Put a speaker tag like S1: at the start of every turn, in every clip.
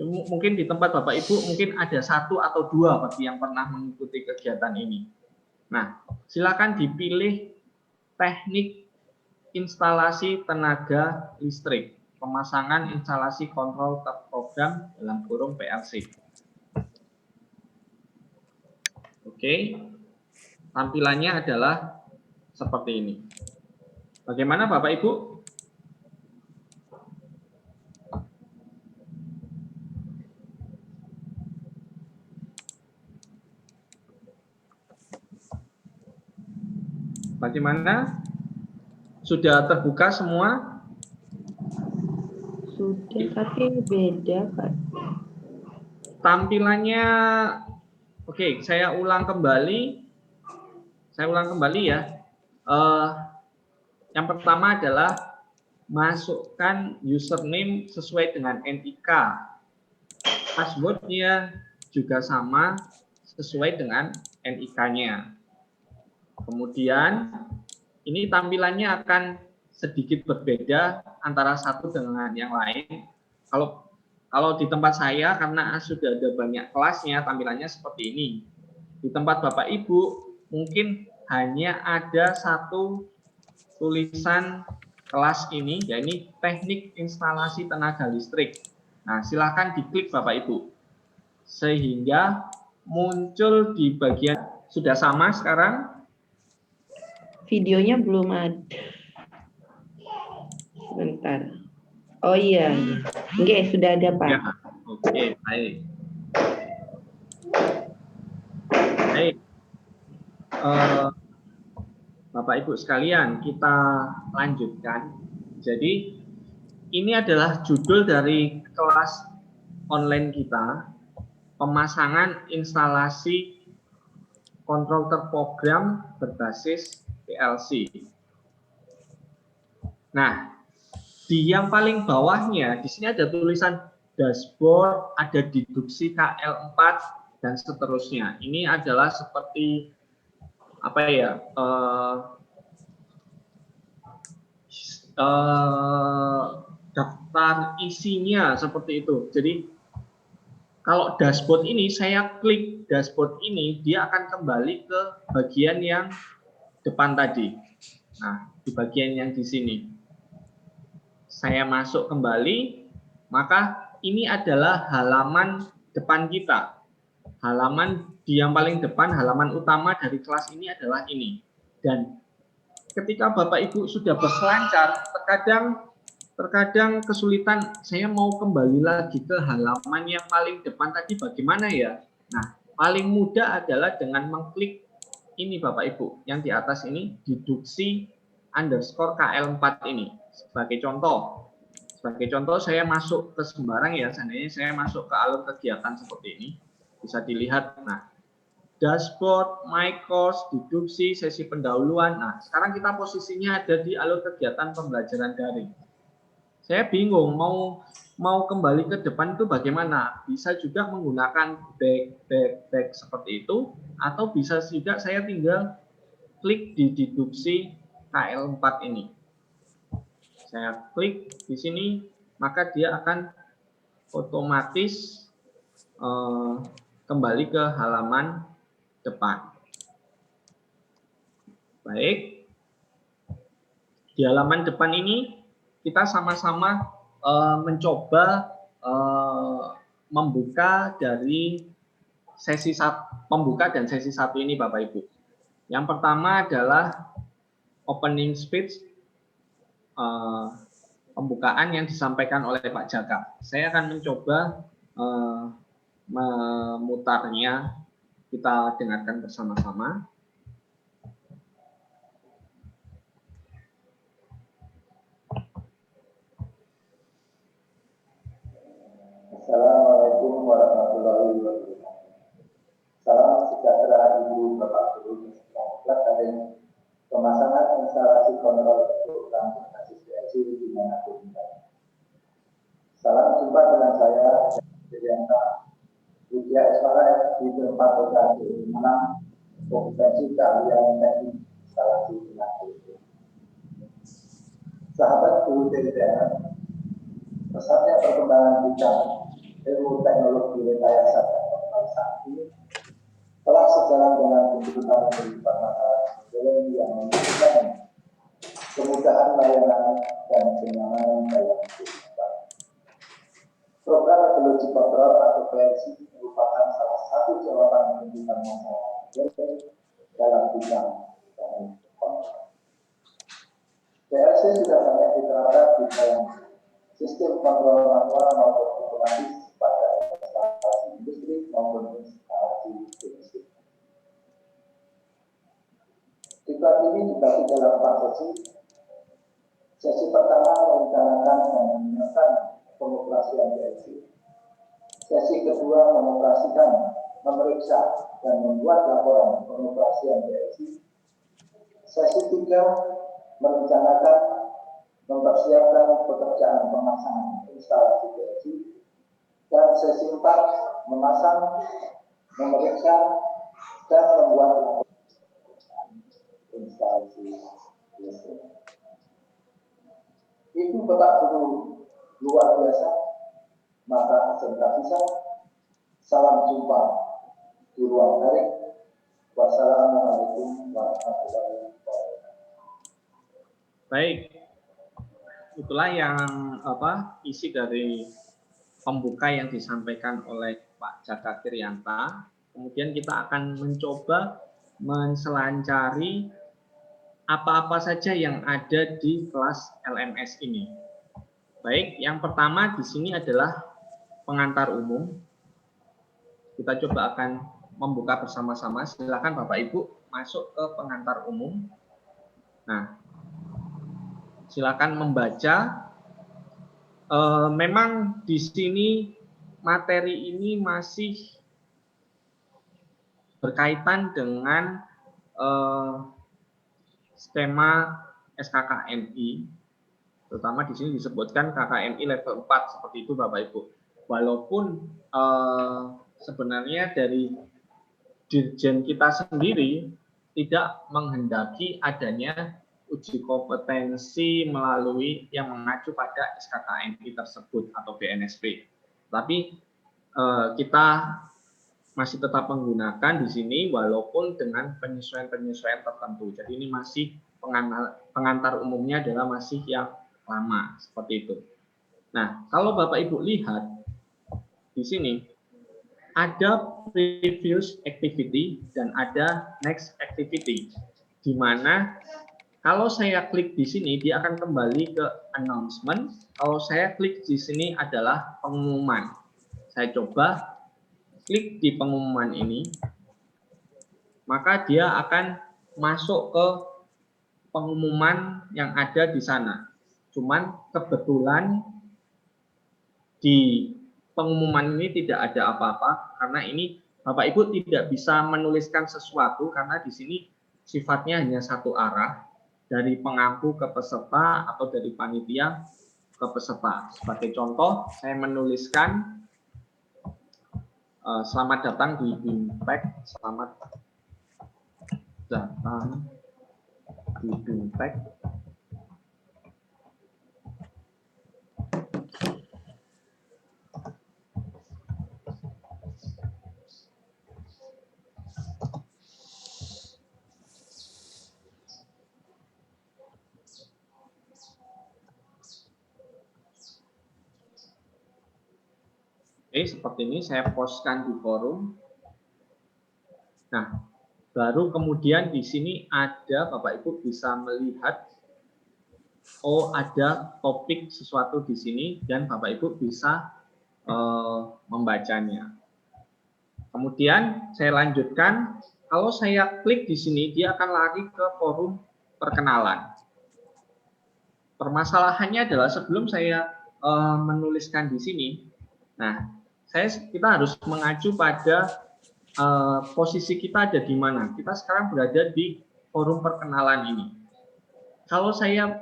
S1: mungkin di tempat Bapak Ibu mungkin ada 1 atau 2 bagi yang pernah mengikuti kegiatan ini. Nah, silakan dipilih teknik instalasi tenaga listrik, pemasangan instalasi kontrol terprogram dalam kurung PLC. Oke, tampilannya adalah seperti ini. Bagaimana Bapak Ibu? Bagaimana? Sudah terbuka semua?
S2: Sudah, tapi beda, Pak.
S1: Tampilannya, oke, saya ulang kembali. Saya ulang kembali ya. Yang pertama adalah masukkan username sesuai dengan NIK. Passwordnya juga sama sesuai dengan NIK-nya. Kemudian ini tampilannya akan sedikit berbeda antara satu dengan yang lain. Kalau di tempat saya, karena sudah ada banyak kelasnya, tampilannya seperti ini. Di tempat Bapak Ibu, mungkin hanya ada satu tulisan kelas ini, yaitu teknik instalasi tenaga listrik. Nah, silakan diklik Bapak Ibu. Sehingga muncul di bagian, sudah sama sekarang?
S2: Videonya belum ada. Sebentar. Oh iya. Oke, sudah ada, Pak.
S1: Ya, oke, baik. Baik. Bapak Ibu sekalian, kita lanjutkan. Jadi, ini adalah judul dari kelas online kita, pemasangan instalasi kontrol terprogram berbasis PLC. Nah, di yang paling bawahnya, di sini ada tulisan dashboard, ada deduksi KL4, dan seterusnya. Ini adalah seperti apa ya? Daftar isinya seperti itu. Jadi kalau dashboard ini, saya klik dashboard ini, dia akan kembali ke bagian yang depan tadi. Nah, di bagian yang di sini. Saya masuk kembali, maka ini adalah halaman depan kita. Halaman di yang paling depan, halaman utama dari kelas ini adalah ini. Dan ketika Bapak Ibu sudah berselancar, terkadang kesulitan, saya mau kembali lagi ke halaman yang paling depan tadi bagaimana ya? Nah, paling mudah adalah dengan mengklik ini Bapak Ibu, yang di atas ini, deduksi underscore KL4 ini. Sebagai contoh saya masuk ke sembarang ya, seandainya saya masuk ke alur kegiatan seperti ini, bisa dilihat, nah, dashboard, my course, deduksi, sesi pendahuluan. Nah, sekarang kita posisinya ada di alur kegiatan pembelajaran daring. Saya bingung mau kembali ke depan itu bagaimana? Bisa juga menggunakan back seperti itu, atau bisa juga saya tinggal klik di deduksi KL4 ini. Saya klik di sini, maka dia akan otomatis kembali ke halaman depan. Baik, di halaman depan ini kita sama-sama mencoba membuka dari sesi pembuka dan sesi 1 ini Bapak Ibu. Yang pertama adalah opening speech, pembukaan yang disampaikan oleh Pak Jaka. Saya akan mencoba memutarnya, kita dengarkan bersama-sama.
S3: Assalamualaikum warahmatullahi wabarakatuh. Salam sejahtera Ibu Bapak Guru dan pemasangan instalasi kontrol program berbasis PLC dimanapun berada. Salam jumpa dengan saya, Diryanto Widya Eswara di tempat lokasi Malang, kompetensi keahlian teknik instalasi tenaga listrik. Sahabat guru TDR, pesatnya perkembangan kita ilmu teknologi rekayasa dan pemeriksaan ini telah sejalan dengan tuntutan kehidupan masyarakat modern yang membutuhkan kemudahan layanan dan kenyamanan dalam kehidupan. Program Ecology Control atau PLC merupakan salah satu jawaban tuntutan masyarakat modern dalam bidang kontrol. PLC sudah banyak diterapkan di dalam sistem kontrol manual maupun otomatis pada instalasi industri maupun instalasi domestik. Diklat ini dibagi dalam 4 sesi. Sesi pertama merencanakan dan menyiapkan pengoperasian PLC. Sesi kedua mengoperasikan, memeriksa, dan membuat laporan pengoperasian PLC. Sesi 3 merencanakan, mempersiapkan pekerjaan pemasangan instalasi PLC. Dan sesi 4 memasang, memeriksa, dan membuat laporan instalasi listrik. Itu Bapak Guru luar biasa. Maka segera bisa. Salam jumpa di ruang daring. Wassalamualaikum warahmatullahi wabarakatuh.
S1: Baik, itulah yang isi dari pembuka yang disampaikan oleh Pak Jaka Krianta. Kemudian kita akan mencoba menselancari apa-apa saja yang ada di kelas LMS ini. Baik, yang pertama di sini adalah pengantar umum. Kita coba akan membuka bersama-sama. Silakan Bapak Ibu masuk ke pengantar umum. Nah, silakan membaca. Memang di sini materi ini masih berkaitan dengan skema SKKNI, terutama di sini disebutkan KKNI level 4 seperti itu Bapak Ibu. Walaupun sebenarnya dari Dirjen kita sendiri tidak menghendaki adanya uji kompetensi melalui yang mengacu pada SKKNI tersebut atau BNSP. Tapi kita masih tetap menggunakan di sini walaupun dengan penyesuaian-penyesuaian tertentu. Jadi ini masih pengantar umumnya adalah masih yang lama seperti itu. Nah, kalau Bapak Ibu lihat di sini ada previous activity dan ada next activity, di mana kalau saya klik di sini dia akan kembali ke announcement. Kalau saya klik di sini adalah pengumuman. Saya coba klik di pengumuman ini, maka dia akan masuk ke pengumuman yang ada di sana. Cuman kebetulan di pengumuman ini tidak ada apa-apa, karena ini Bapak Ibu tidak bisa menuliskan sesuatu, karena di sini sifatnya hanya satu arah, dari pengampu ke peserta atau dari panitia ke peserta. Sebagai contoh, saya menuliskan selamat datang di BIMPEK, selamat datang di BIMPEK. Oke, seperti ini saya postkan di forum. Nah, baru kemudian di sini ada Bapak Ibu bisa melihat, oh ada topik sesuatu di sini dan Bapak Ibu bisa membacanya. Kemudian saya lanjutkan, kalau saya klik di sini dia akan lari ke forum perkenalan. Permasalahannya adalah sebelum saya menuliskan di sini, nah kita harus mengacu pada posisi kita ada di mana. Kita sekarang berada di forum perkenalan ini. Kalau saya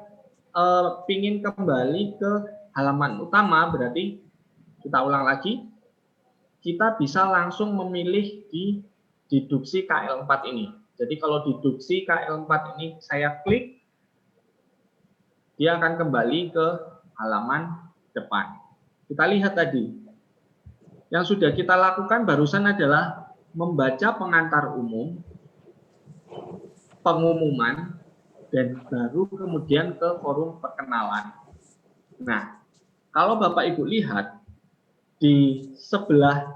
S1: ingin kembali ke halaman utama, berarti kita ulang lagi. Kita bisa langsung memilih di deduksi KL4 ini. Jadi kalau deduksi KL4 ini saya klik, dia akan kembali ke halaman depan. Kita lihat tadi, Yang sudah kita lakukan barusan adalah membaca pengantar umum, pengumuman, dan baru kemudian ke forum perkenalan. Nah, kalau Bapak Ibu lihat, di sebelah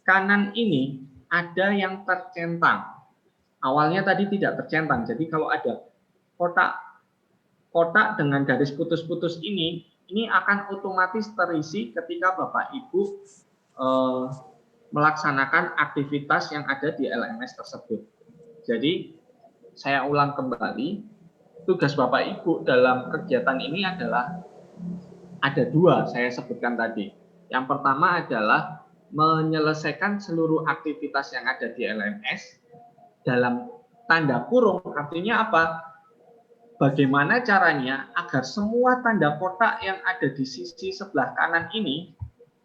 S1: kanan ini ada yang tercentang. Awalnya tadi tidak tercentang, jadi kalau ada kotak dengan garis putus-putus ini akan otomatis terisi ketika Bapak Ibu melaksanakan aktivitas yang ada di LMS tersebut. Jadi, saya ulang kembali, tugas Bapak Ibu dalam kegiatan ini adalah ada dua saya sebutkan tadi. Yang pertama adalah menyelesaikan seluruh aktivitas yang ada di LMS dalam tanda kurung, artinya apa? Bagaimana caranya agar semua tanda kotak yang ada di sisi sebelah kanan ini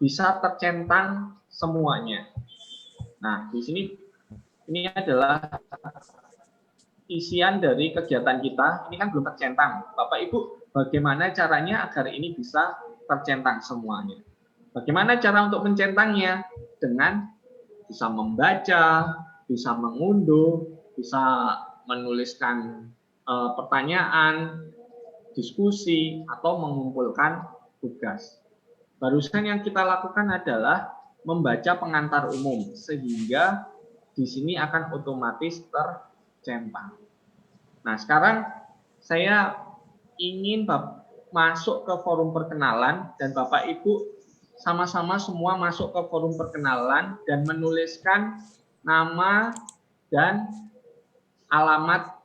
S1: bisa tercentang semuanya. Nah, di sini ini adalah isian dari kegiatan kita. Ini kan belum tercentang. Bapak Ibu, bagaimana caranya agar ini bisa tercentang semuanya? Bagaimana cara untuk mencentangnya? Dengan bisa membaca, bisa mengunduh, bisa menuliskan pertanyaan, diskusi, atau mengumpulkan tugas. Barusan yang kita lakukan adalah membaca pengantar umum, sehingga di sini akan otomatis tercentang. Nah, sekarang saya ingin masuk ke forum perkenalan, dan Bapak Ibu sama-sama semua masuk ke forum perkenalan dan menuliskan nama dan alamat,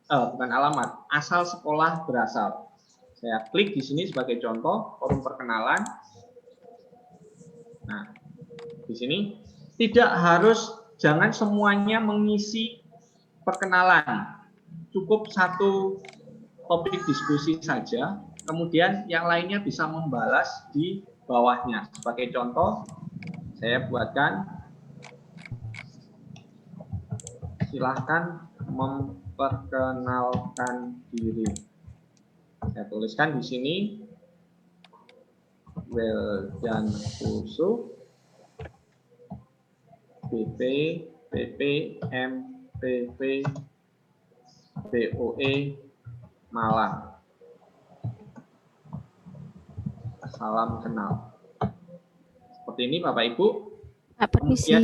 S1: bukan alamat, asal sekolah berasal. Saya klik di sini sebagai contoh forum perkenalan. Nah, di sini tidak harus, jangan semuanya mengisi perkenalan. Cukup satu topik diskusi saja, kemudian yang lainnya bisa membalas di bawahnya. Sebagai contoh, saya buatkan, silahkan memperkenalkan diri. Saya tuliskan di sini, Weldan Kusu, BP, PP, MPP, BOE, Malang. Salam kenal. Seperti ini Bapak Ibu.
S4: Pak Permisi,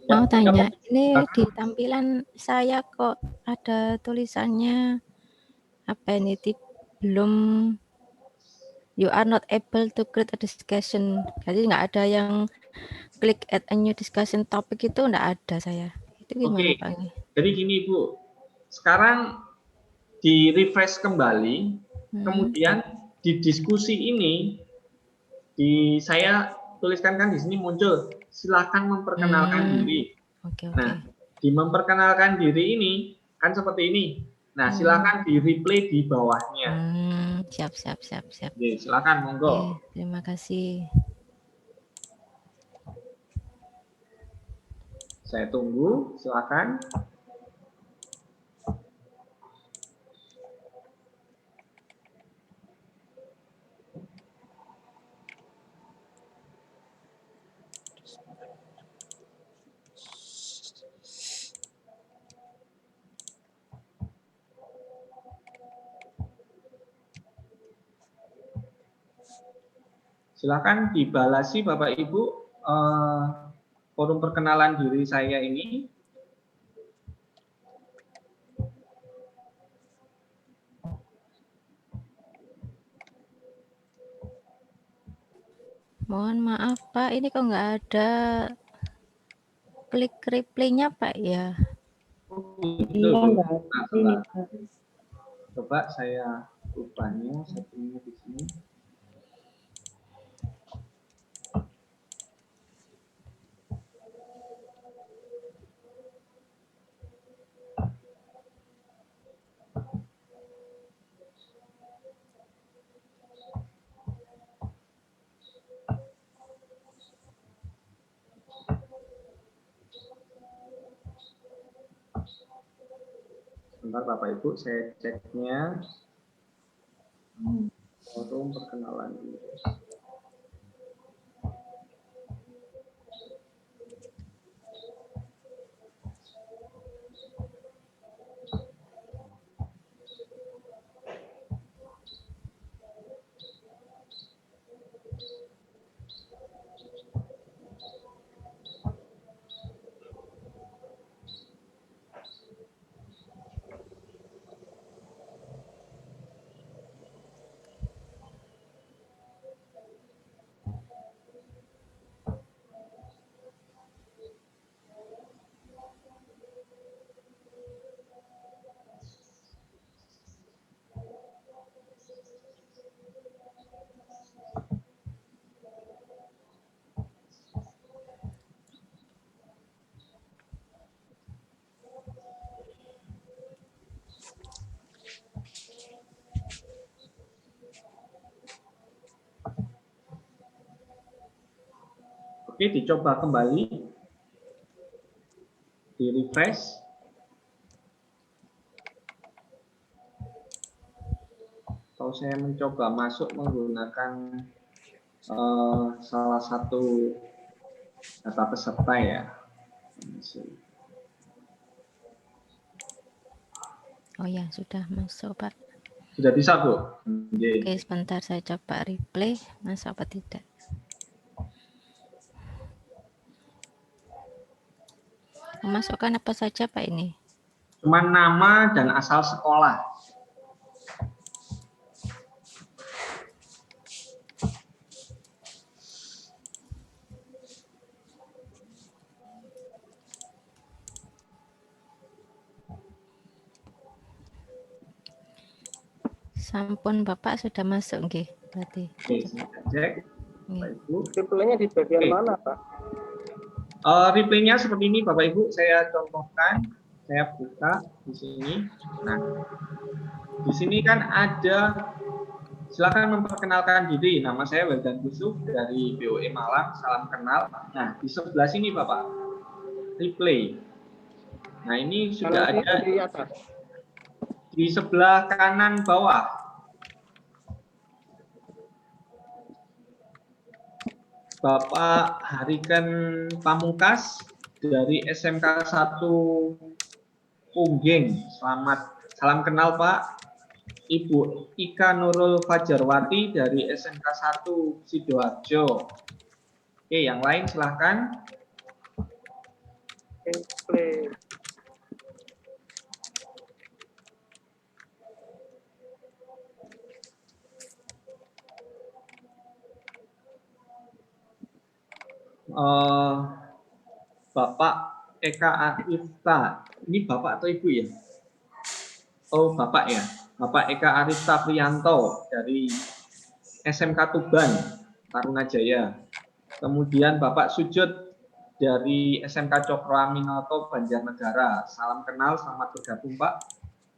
S4: mau tanya, ini di tampilan saya kok ada tulisannya apa ini, belum, you are not able to create a discussion. Jadi nggak ada yang klik add a new discussion topic, itu nggak ada saya. Itu gimana Pak?
S1: Jadi gini Bu, sekarang di refresh kembali, kemudian di diskusi ini, saya tuliskan kan di sini muncul, silakan memperkenalkan diri. Nah, di memperkenalkan diri ini kan seperti ini. Nah, silakan di replay di bawahnya.
S4: Siap.
S1: Oke, silakan, monggo.
S4: Terima kasih.
S1: Saya tunggu, silakan. Silakan dibalasi Bapak Ibu forum perkenalan diri saya ini.
S4: Mohon maaf Pak, ini kok nggak ada klik replaynya Pak ya?
S2: Iya, nggak ada ini Pak.
S1: Coba saya rubahnya settingnya di sini. Sebentar Bapak Ibu, saya ceknya. Forum perkenalan diri. Oke, dicoba kembali. Di refresh. Kalau saya mencoba masuk menggunakan salah satu data peserta ya.
S4: Oh ya, sudah masuk, Pak.
S1: Sudah bisa, Bu?
S4: Oke, sebentar saya coba replay, masuk apa tidak. Memasukkan apa saja, Pak, ini?
S1: Cuma nama dan asal sekolah.
S4: Sampun Bapak sudah masuk nggih, berarti.
S1: Oke, saya cek. Bapak Ibu.
S5: Replaynya di bagian mana, Pak?
S1: Replaynya seperti ini, Bapak Ibu. Saya contohkan, saya buka di sini. Nah, di sini kan ada, silakan memperkenalkan diri. Nama saya Wildan Yusuf dari BOE Malang. Salam kenal. Nah, di sebelah sini, Bapak, replay. Nah, ini sudah ada
S5: di atas.
S1: di sebelah kanan bawah. Bapak Hariken Pamungkas dari SMK 1 Pungging. Salam kenal, Pak. Ibu Ika Nurul Fajarwati dari SMK 1 Sidoarjo. Oke, yang lain silahkan.
S5: Play.
S1: Bapak Eka Arifta. Ini Bapak atau Ibu ya? Oh, Bapak ya. Bapak Eka Arifta Priyanto dari SMK Tuban, Tarunajaya. Kemudian Bapak Sujud dari SMK Cokro Aminoto, Banjarnegara. Salam kenal, selamat bergabung, Pak.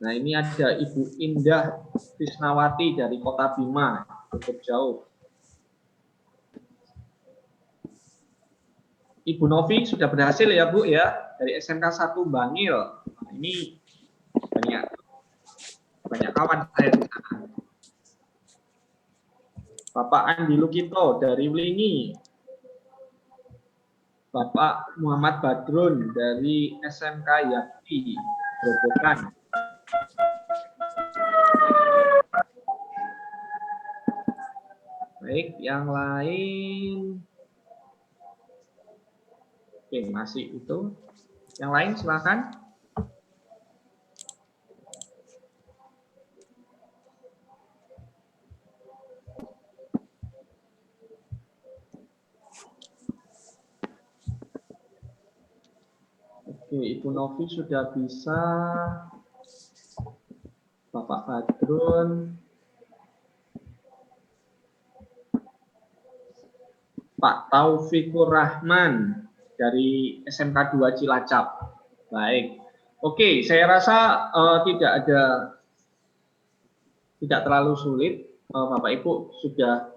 S1: Nah, ini ada Ibu Indah Krisnawati dari Kota Bima, cukup jauh. Ibu Novi sudah berhasil ya, Bu ya, dari SMK 1 Bangil. Nah, ini banyak kawan saya di sana. Bapak Andi Lukito dari Wlingi. Bapak Muhammad Badrun dari SMK Yakti, Grobogan. Baik, yang lain. Oke, masih itu. Yang lain silakan. Oke, Ibu Novi sudah bisa. Bapak Badrun. Pak Taufikur Rahman dari SMK 2 Cilacap. Baik. Oke, saya rasa tidak terlalu sulit. Bapak Ibu sudah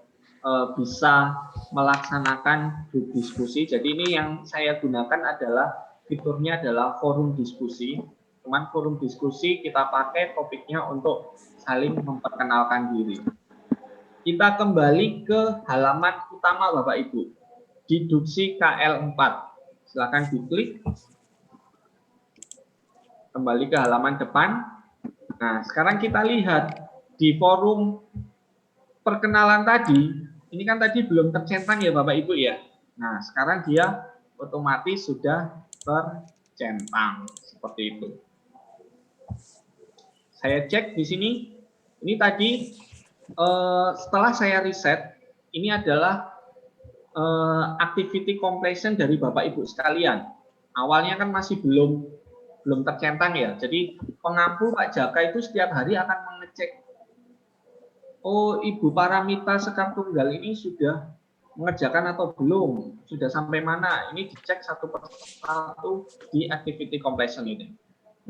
S1: bisa melaksanakan grup diskusi. Jadi ini yang saya gunakan adalah fiturnya adalah forum diskusi. Cuman forum diskusi kita pakai topiknya untuk saling memperkenalkan diri. Kita kembali ke halaman utama Bapak Ibu. Deduksi KL4. Silakan diklik. Kembali ke halaman depan. Nah, sekarang kita lihat di forum perkenalan tadi, ini kan tadi belum tercentang ya Bapak Ibu ya. Nah, sekarang dia otomatis sudah tercentang seperti itu. Saya cek di sini. Ini tadi setelah saya riset, ini adalah activity completion dari Bapak Ibu sekalian. Awalnya kan masih belum tercentang ya. Jadi pengampu Pak Jaka itu setiap hari akan mengecek, oh Ibu Paramita Sekar Tunggal ini sudah mengerjakan atau belum, sudah sampai mana. Ini dicek satu persatu di activity completion ini.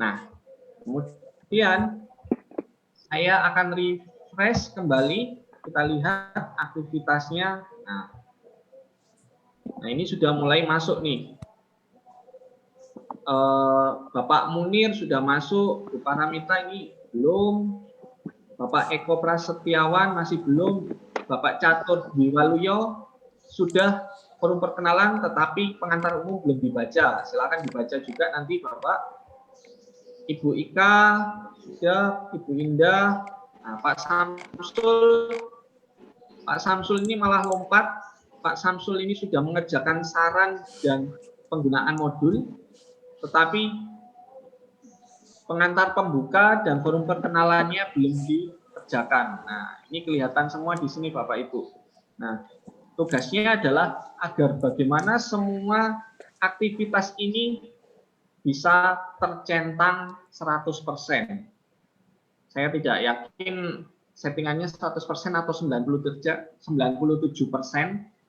S1: Nah, kemudian saya akan refresh kembali, kita lihat aktivitasnya. Nah, Nah, ini sudah mulai masuk nih. Bapak Munir sudah masuk, Bu Paramita ini belum, Bapak Eko Prasetyawan masih belum, Bapak Catur Dwiwaluyo sudah forum perkenalan, tetapi pengantar umum belum dibaca. Silakan dibaca juga nanti Bapak. Ibu Ika sudah, Ibu Indah, nah, Pak Samsul ini malah lompat. Pak Samsul ini sudah mengerjakan saran dan penggunaan modul, tetapi pengantar pembuka dan forum perkenalannya belum dikerjakan. Nah, ini kelihatan semua di sini Bapak Ibu. Nah, tugasnya adalah agar bagaimana semua aktivitas ini bisa tercentang 100%. Saya tidak yakin settingannya 100% atau 97%.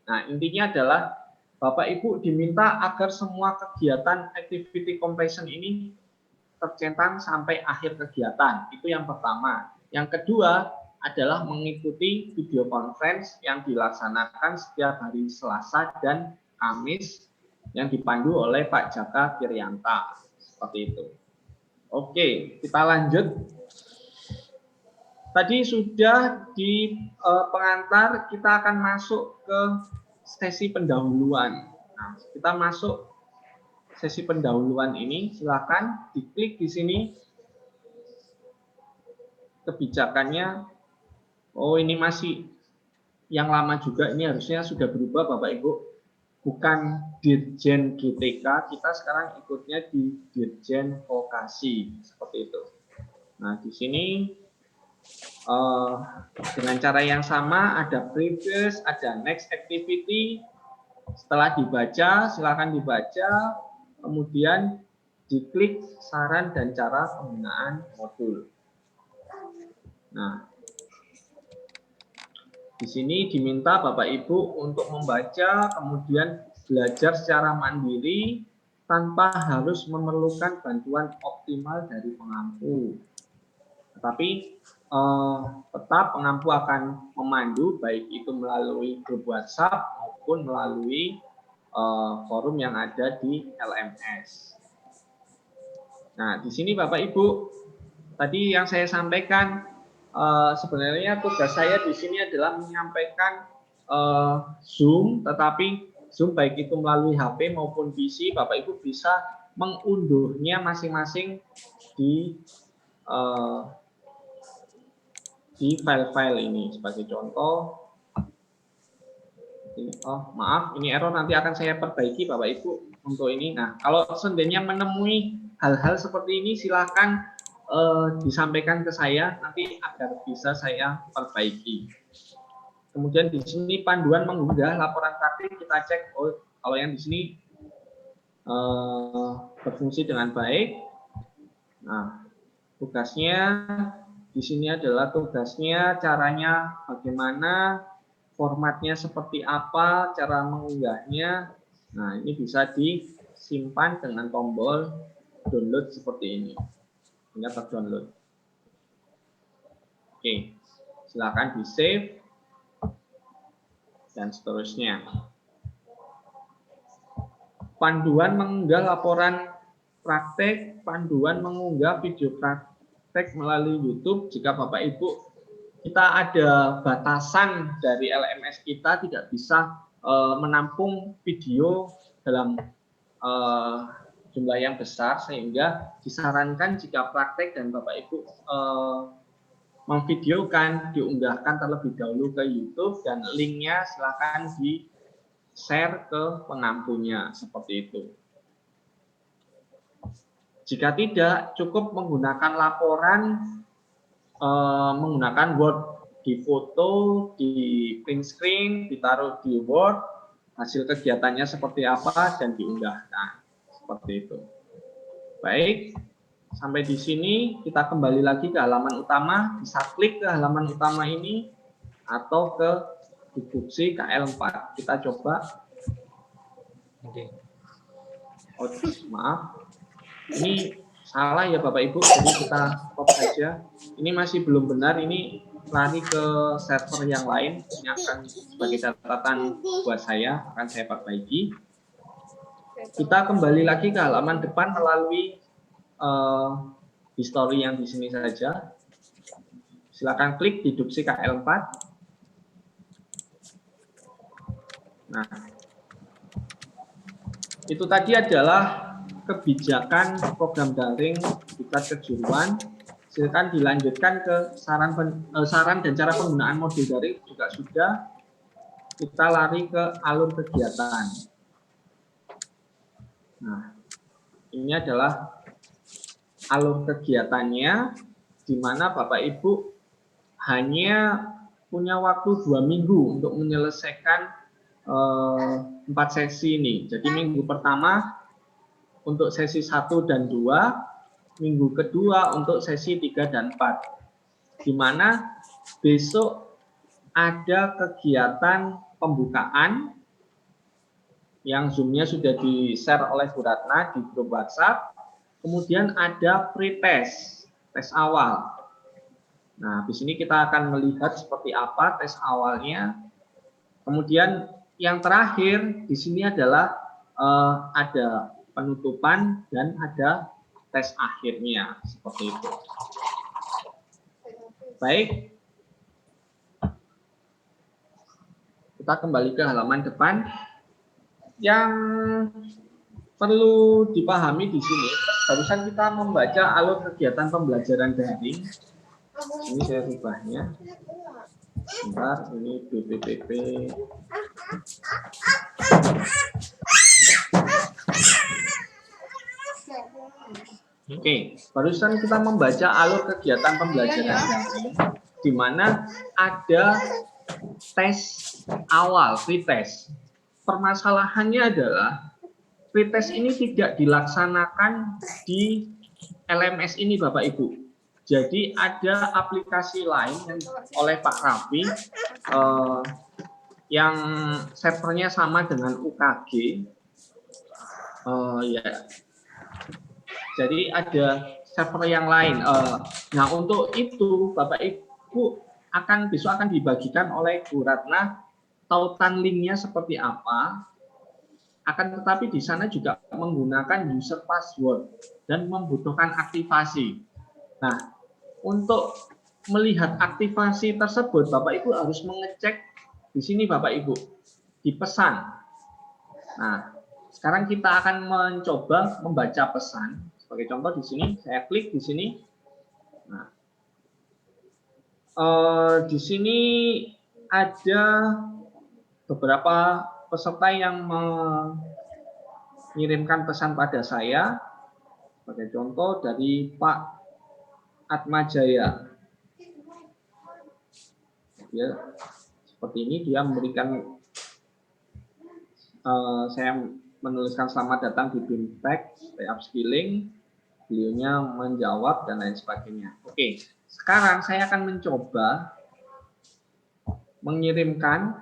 S1: Nah, intinya adalah Bapak Ibu diminta agar semua kegiatan activity completion ini tercentang sampai akhir kegiatan. Itu yang pertama. Yang kedua adalah mengikuti video conference yang dilaksanakan setiap hari Selasa dan Kamis yang dipandu oleh Pak Jaka Kiryanta. Seperti itu. Oke, kita lanjut. Tadi sudah di pengantar, kita akan masuk ke sesi pendahuluan. Nah, kita masuk sesi pendahuluan ini, silakan diklik di sini kebijakannya. Oh, ini masih yang lama juga, ini harusnya sudah berubah Bapak Ibu. Bukan Dirjen GTK, kita sekarang ikutnya di Dirjen Vokasi, seperti itu. Nah, di sini dengan cara yang sama, ada previous, ada next activity. Setelah dibaca, silakan dibaca, kemudian diklik saran dan cara penggunaan modul. Nah, di sini diminta Bapak Ibu untuk membaca, kemudian belajar secara mandiri tanpa harus memerlukan bantuan optimal dari pengampu. Tetapi tetap pengampu akan memandu, baik itu melalui grup WhatsApp maupun melalui forum yang ada di LMS. Nah, di sini Bapak Ibu, tadi yang saya sampaikan, sebenarnya tugas saya di sini adalah menyampaikan Zoom, tetapi Zoom baik itu melalui HP maupun PC, Bapak Ibu bisa mengunduhnya masing-masing di file-file ini. Sebagai contoh, oh maaf, ini error, nanti akan saya perbaiki Bapak Ibu untuk ini. Nah, kalau seandainya menemui hal-hal seperti ini, silakan disampaikan ke saya nanti agar bisa saya perbaiki. Kemudian di sini panduan mengunggah laporan praktik, kita cek kalau yang di sini berfungsi dengan baik. Nah, tugasnya di sini adalah tugasnya, caranya bagaimana, formatnya seperti apa, cara mengunggahnya. Nah, ini bisa disimpan dengan tombol download seperti ini. Hingga terdownload. Oke, silakan di save dan seterusnya. Panduan mengunggah laporan praktek, panduan mengunggah video praktek melalui YouTube. Jika Bapak Ibu kita ada batasan dari LMS kita, tidak bisa menampung video dalam jumlah yang besar, sehingga disarankan jika praktek dan Bapak Ibu memvideokan, diunggahkan terlebih dahulu ke YouTube, dan linknya silakan di-share ke pengampunya, seperti itu. Jika tidak, cukup menggunakan laporan, menggunakan Word, difoto, di print screen, ditaruh di Word, hasil kegiatannya seperti apa, dan diunggahkan. Seperti itu. Baik, sampai di sini kita kembali lagi ke halaman utama. Bisa klik ke halaman utama ini atau ke instruksi KL4. Kita coba. Oh, maaf. Ini salah ya Bapak Ibu, jadi kita stop saja. Ini masih belum benar, ini lari ke server yang lain. Ini akan sebagai catatan buat saya, akan saya perbaiki. Kita kembali lagi ke halaman depan melalui history yang di sini saja. Silakan klik deduksi KL4. Nah, itu tadi adalah kebijakan program daring tingkat kejuruan. Silakan dilanjutkan ke saran dan cara penggunaan modul daring juga sudah. Kita lari ke alur kegiatan. Nah, ini adalah alur kegiatannya, di mana Bapak Ibu hanya punya waktu 2 minggu untuk menyelesaikan 4 sesi ini. Jadi minggu pertama untuk sesi 1 dan 2, minggu kedua untuk sesi 3 dan 4. Di mana besok ada kegiatan pembukaan yang Zoom-nya sudah di-share oleh Bu Ratna di grup WhatsApp. Kemudian ada pre-test, tes awal. Nah, di sini kita akan melihat seperti apa tes awalnya. Kemudian yang terakhir di sini adalah ada penutupan dan ada tes akhirnya, seperti itu. Baik. Kita kembali ke halaman depan. Yang perlu dipahami di sini, barusan kita membaca alur kegiatan pembelajaran daring. Ini saya rubahnya. Sebentar, ini BPPP. Oke, barusan kita membaca alur kegiatan pembelajaran daring, di mana ada tes awal, pretest. Permasalahannya adalah pretest ini tidak dilaksanakan di LMS ini, Bapak Ibu. Jadi ada aplikasi lain yang oleh Pak Raffi yang servernya sama dengan UKG. Ya. Jadi ada server yang lain. Nah, untuk itu Bapak Ibu besok akan dibagikan oleh Bu Ratna tautan linknya seperti apa. Akan tetapi di sana juga menggunakan user password dan membutuhkan aktivasi. Nah, untuk melihat aktivasi tersebut, Bapak Ibu harus mengecek di sini, Bapak Ibu, di pesan. Nah, sekarang kita akan mencoba membaca pesan. Sebagai contoh di sini, saya klik di sini. Nah, di sini ada beberapa peserta yang mengirimkan pesan pada saya. Sebagai contoh dari Pak Atmajaya. Ya, seperti ini dia memberikan, saya menuliskan selamat datang di BIMTEK, upskilling, beliaunya menjawab dan lain sebagainya. Oke, sekarang saya akan mencoba mengirimkan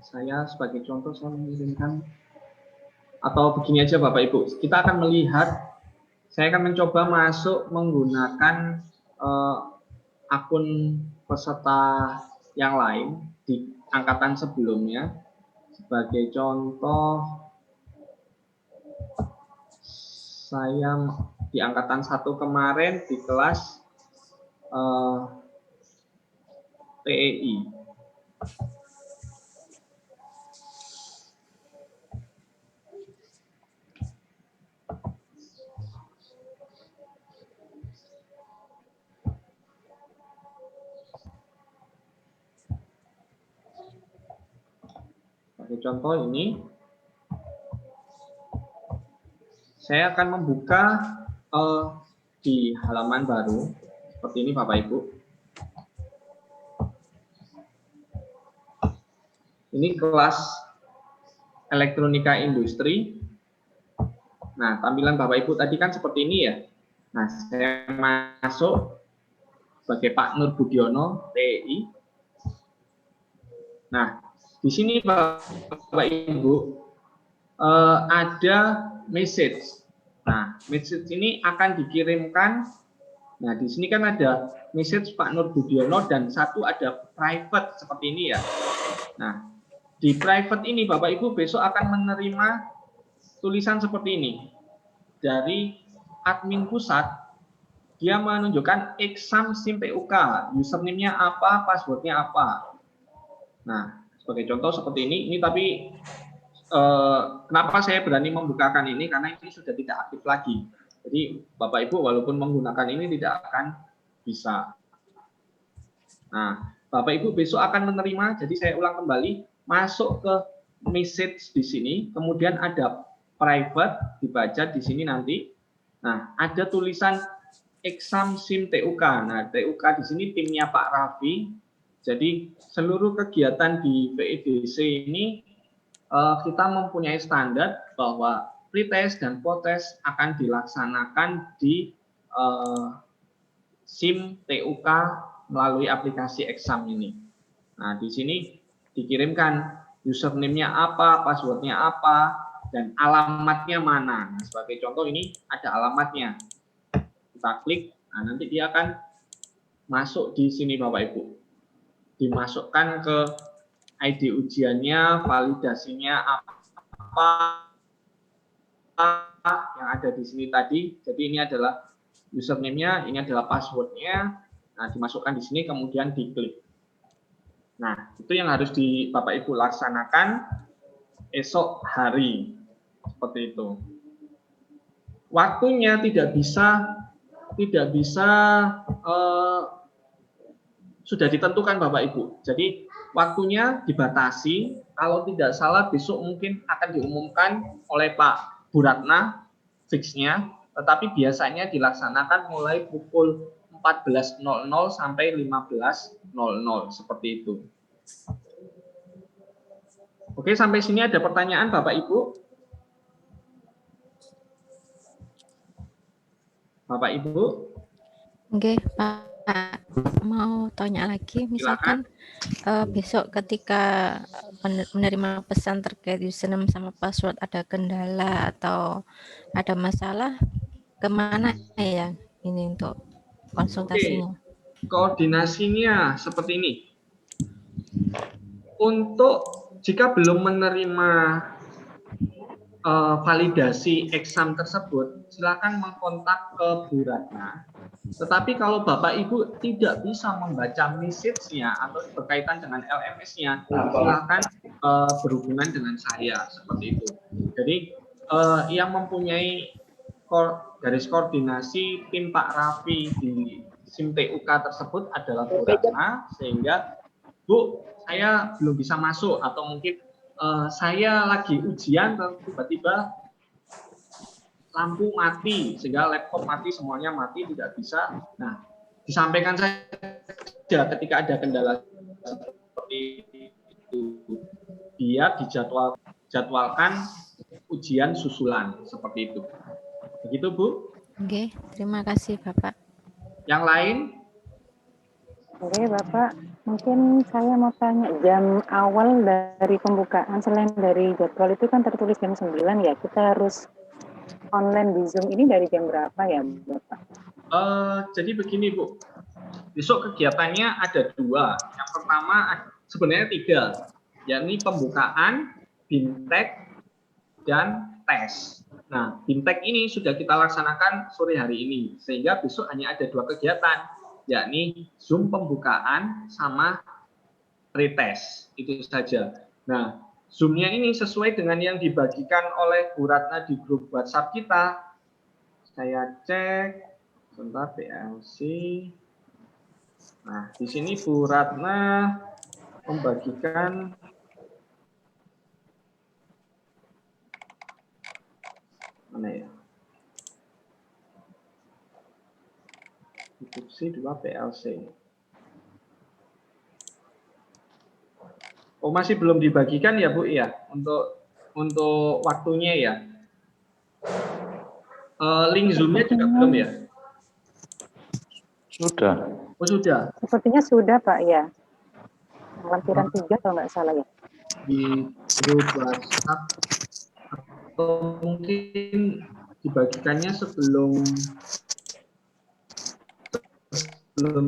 S1: saya sebagai contoh saya mengirimkan, atau begini aja Bapak Ibu, kita akan melihat, saya akan mencoba masuk menggunakan akun peserta yang lain di angkatan sebelumnya. Sebagai contoh, saya di angkatan 1 kemarin di kelas TEI. Sebagai contoh ini, saya akan membuka di halaman baru seperti ini Bapak Ibu. Ini kelas elektronika industri. Nah, tampilan Bapak Ibu tadi kan seperti ini ya. Nah, saya masuk sebagai Pak Nur Budiono, TI. Nah, di sini Bapak Ibu ada message. Nah, message ini akan dikirimkan. Nah, di sini kan ada message Pak Nur Budiono dan satu ada private seperti ini ya. Nah, di private ini Bapak Ibu besok akan menerima tulisan seperti ini. Dari admin pusat, dia menunjukkan exam SIM PUK, username-nya apa, password-nya apa. Nah, sebagai contoh seperti ini tapi kenapa saya berani membukakan ini, karena ini sudah tidak aktif lagi. Jadi Bapak Ibu walaupun menggunakan ini tidak akan bisa. Nah, Bapak Ibu besok akan menerima, jadi saya ulang kembali, masuk ke message di sini, kemudian ada private, dibaca di sini nanti. Nah, ada tulisan exam SIM TUK. Nah, TUK di sini timnya Pak Raffi. Jadi seluruh kegiatan di VEDC ini kita mempunyai standar bahwa pretest dan potest akan dilaksanakan di SIM TUK melalui aplikasi exam ini. Nah, di sini dikirimkan username-nya apa, password-nya apa, dan alamatnya mana. Nah, sebagai contoh ini ada alamatnya. Kita klik, nah nanti dia akan masuk di sini Bapak Ibu. Dimasukkan ke ID ujiannya, validasinya apa yang ada di sini tadi. Jadi ini adalah username-nya, ini adalah password-nya. Nah, dimasukkan di sini kemudian diklik. Nah, itu yang harus Bapak Ibu laksanakan esok hari. Seperti itu. Waktunya tidak bisa sudah ditentukan Bapak Ibu. Jadi waktunya dibatasi. Kalau tidak salah besok mungkin akan diumumkan oleh Pak Buratna fixnya, tetapi biasanya dilaksanakan mulai pukul 14.00 sampai 15.00 seperti itu. Oke, sampai sini ada pertanyaan Bapak Ibu? Bapak Ibu?
S4: Oke, Pak. Mau tanya lagi, misalkan besok ketika menerima pesan terkait username sama password ada kendala atau ada masalah, kemana ya ini untuk konsultasinya?
S1: Oke, koordinasinya seperti ini. Untuk jika belum menerima validasi exam tersebut, silakan mengkontak ke Bu Ratna. Tetapi kalau Bapak Ibu tidak bisa membaca message-nya atau berkaitan dengan LMS-nya, silakan berhubungan dengan saya seperti itu. Jadi yang mempunyai garis koordinasi tim Pak Raffi di SIM TUK tersebut adalah Bu Ratna, sehingga Bu, saya belum bisa masuk atau mungkin saya lagi ujian tiba-tiba lampu mati sehingga laptop mati, semuanya mati, tidak bisa. Nah, disampaikan saja ketika ada kendala seperti itu, dia dijadwalkan ujian susulan seperti itu. Begitu Bu.
S4: Oke, terima kasih Bapak.
S1: Yang lain?
S6: Oke Bapak, mungkin saya mau tanya jam awal dari pembukaan selain dari jadwal itu kan tertulis jam 9 ya, kita harus online di Zoom ini dari jam berapa ya Bapak?
S1: Jadi begini Bu, besok kegiatannya ada 2. Yang pertama sebenarnya 3, yakni pembukaan, bimtek, dan tes. Nah, bimtek ini sudah kita laksanakan sore hari ini, sehingga besok hanya ada 2 kegiatan, yakni Zoom pembukaan sama pretest, itu saja. Nah, Zoom-nya ini sesuai dengan yang dibagikan oleh Bu Ratna di grup WhatsApp kita. Saya cek, sebentar PLC. Nah, di sini Bu Ratna membagikan mana ya? Deskripsi 2 PLC. Oh, masih belum dibagikan ya, Bu ya, untuk waktunya ya. Link Zoom-nya juga belum ya?
S7: Sudah.
S1: Oh, sudah.
S6: Sepertinya sudah, Pak, ya. Lampiran 3 kalau nggak salah ya.
S1: Di grup WhatsApp atau mungkin dibagikannya sebelum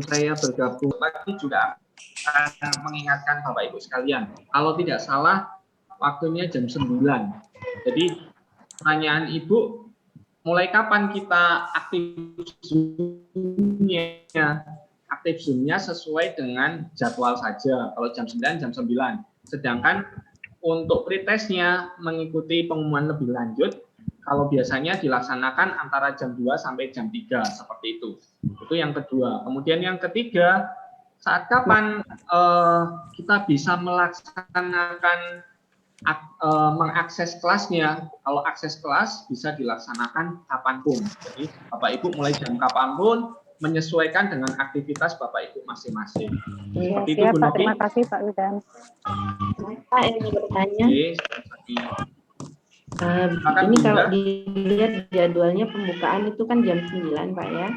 S1: saya bergabung lagi juga akan mengingatkan Bapak Ibu sekalian. Kalau tidak salah waktunya jam 9. Jadi pertanyaan Ibu, mulai kapan kita aktif Zoom-nya? Aktif Zoom-nya sesuai dengan jadwal saja. Kalau jam 9, jam 9. Sedangkan untuk pretestnya mengikuti pengumuman lebih lanjut, kalau biasanya dilaksanakan antara jam 2 sampai jam 3, seperti itu. Itu yang kedua. Kemudian yang ketiga, saat kapan kita bisa melaksanakan mengakses kelasnya? Kalau akses kelas bisa dilaksanakan kapanpun. Jadi Bapak Ibu mulai jam kapanpun menyesuaikan dengan aktivitas Bapak Ibu masing-masing.
S6: Iya,
S1: Seperti itu,
S6: siap,
S1: Bu
S6: Pak.
S1: Novi.
S6: Terima kasih, Pak Widan.
S2: Pak, yang mau bertanya.
S1: Oke,
S2: Ini kalau dilihat jadwalnya pembukaan itu kan jam 9, Pak ya.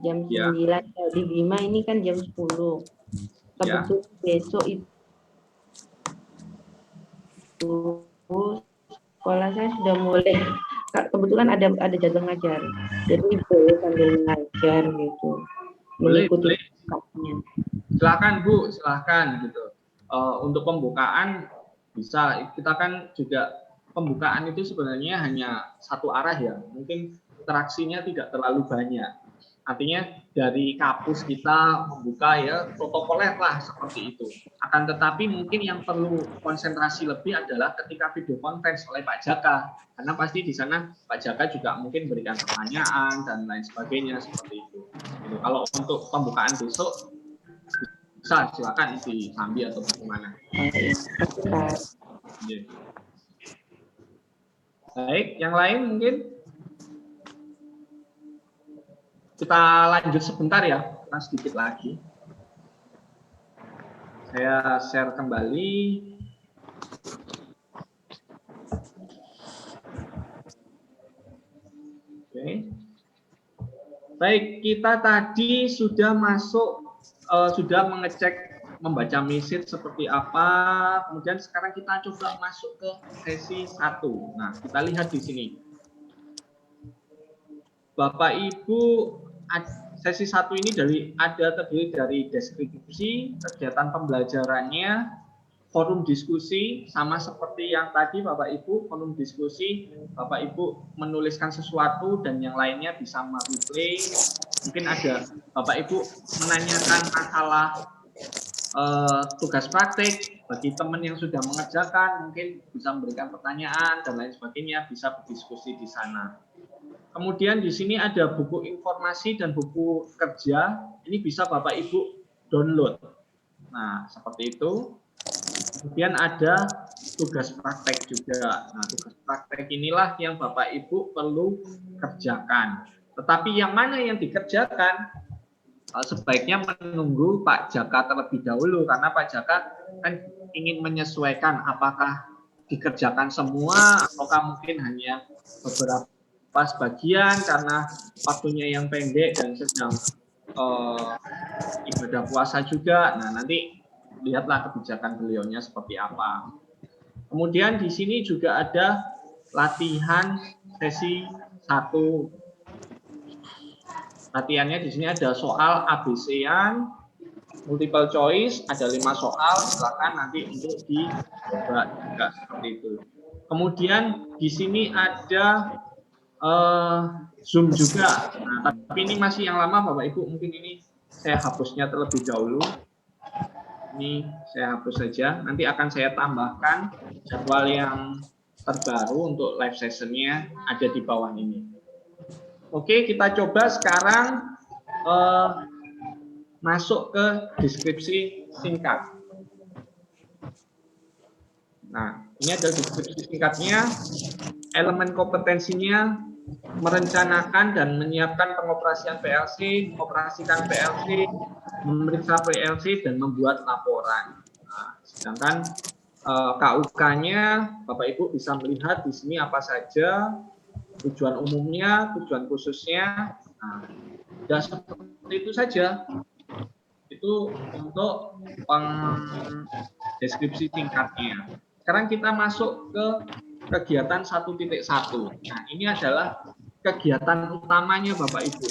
S2: Jam 9, kalau di Bima ini kan jam 10. Kebetulan besok itu sekolah saya sudah mulai, kebetulan ada jadwal ngajar. Jadi boleh sambil ngajar gitu. Mengikuti kelasnya.
S1: Silakan Bu, silakan gitu. Untuk pembukaan bisa, kita kan juga pembukaan itu sebenarnya hanya satu arah ya, mungkin interaksinya tidak terlalu banyak. Artinya dari kampus kita membuka ya protokoler lah seperti itu. Akan tetapi mungkin yang perlu konsentrasi lebih adalah ketika video conference oleh Pak Jaka, karena pasti di sana Pak Jaka juga mungkin berikan pertanyaan dan lain sebagainya seperti itu. Gitu. Kalau untuk pembukaan besok bisa silakan disambi atau bagaimana. Baik, yang lain mungkin kita lanjut sebentar ya, kita sedikit lagi. Saya share kembali. Oke. Baik, kita tadi sudah masuk, sudah mengecek membaca message seperti apa. Kemudian sekarang kita coba masuk ke sesi 1. Nah, kita lihat di sini. Bapak Ibu, sesi 1 ini terdiri dari deskripsi, kegiatan pembelajarannya, forum diskusi, sama seperti yang tadi Bapak Ibu, forum diskusi, Bapak Ibu menuliskan sesuatu dan yang lainnya bisa mereplay. Mungkin ada Bapak Ibu menanyakan masalah tugas praktik bagi teman yang sudah mengerjakan, mungkin bisa memberikan pertanyaan dan lain sebagainya, bisa berdiskusi di sana. Kemudian di sini ada buku informasi dan buku kerja, ini bisa Bapak Ibu download. Nah, seperti itu. Kemudian ada tugas praktek juga. Nah, tugas praktek inilah yang Bapak Ibu perlu kerjakan. Tetapi yang mana yang dikerjakan? Sebaiknya menunggu Pak Jaka terlebih dahulu, karena Pak Jaka kan ingin menyesuaikan apakah dikerjakan semua ataukah mungkin hanya beberapa sebagian karena waktunya yang pendek dan sedang ibadah puasa juga. Nah, nanti lihatlah kebijakan beliaunya seperti apa. Kemudian di sini juga ada latihan sesi 1. Latihannya di sini ada soal ABC-an, multiple choice, ada 5 soal, silakan nanti untuk dicoba juga seperti itu. Kemudian di sini ada Zoom juga. Nah, tapi ini masih yang lama Bapak Ibu, mungkin ini saya hapusnya terlebih dahulu. Ini saya hapus saja, nanti akan saya tambahkan jadwal yang terbaru untuk live sessionnya ada di bawah ini. Oke, kita coba sekarang masuk ke deskripsi singkat. Nah, ini ada deskripsi singkatnya. elemen kompetensinya merencanakan dan menyiapkan pengoperasian PLC, mengoperasikan PLC, memeriksa PLC, dan membuat laporan. Nah, sedangkan KUK-nya, Bapak Ibu bisa melihat di sini apa saja, tujuan umumnya, tujuan khususnya. Nah, sudah seperti itu saja. Itu untuk deskripsi singkatnya. Sekarang kita masuk ke kegiatan 1.1. Nah, ini adalah kegiatan utamanya Bapak Ibu.